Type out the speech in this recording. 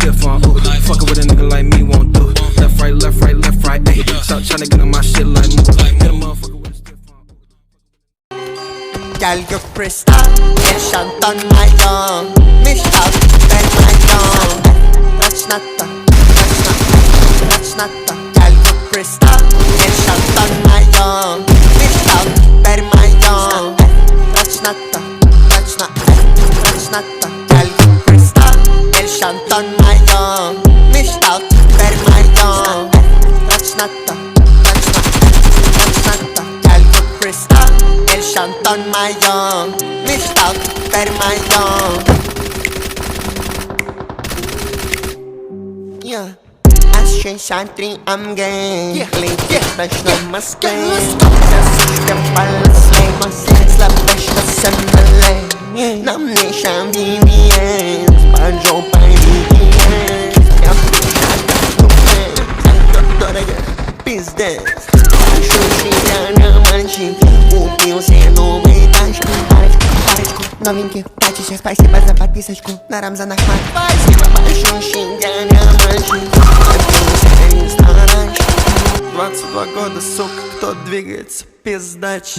stiff on. Ooh, fucking with a nigga like me won't do. Left, right, left, right, left, right. Ayy, stop tryna get on my shit like move. Hit a motherfucker with a stiff on. Girl, you crystal, el shantan mayon. Mishtal, ben mayon. That's not the, that's not the. Girl, you crystal, el shantan mayon. Mishtal, ben mayon. That's not the, that's not the. Girl, you crystal, el shantan mayon. Mishtal, ben mayon. That's not the, that's not the. Girl, you crystal, el shantan mayon. Mishtal, ben mayon. Yeah. Aşkın şantri am gay. Lejte başna maske. Zasuştem palasle. Masle başna semele. Nam ne şambimien. Spanjo paimien. Yapışak tupen. Doktora pizdes. Aşuşiana manchi. Upił się nowej taśki. Pareczku, nowinki. Dajcie się spasiba za podpiseczku. Na Ramzanach mat. Spasiba, aşuşiana manchi. 22 года, сука, кто двигается, пиздач.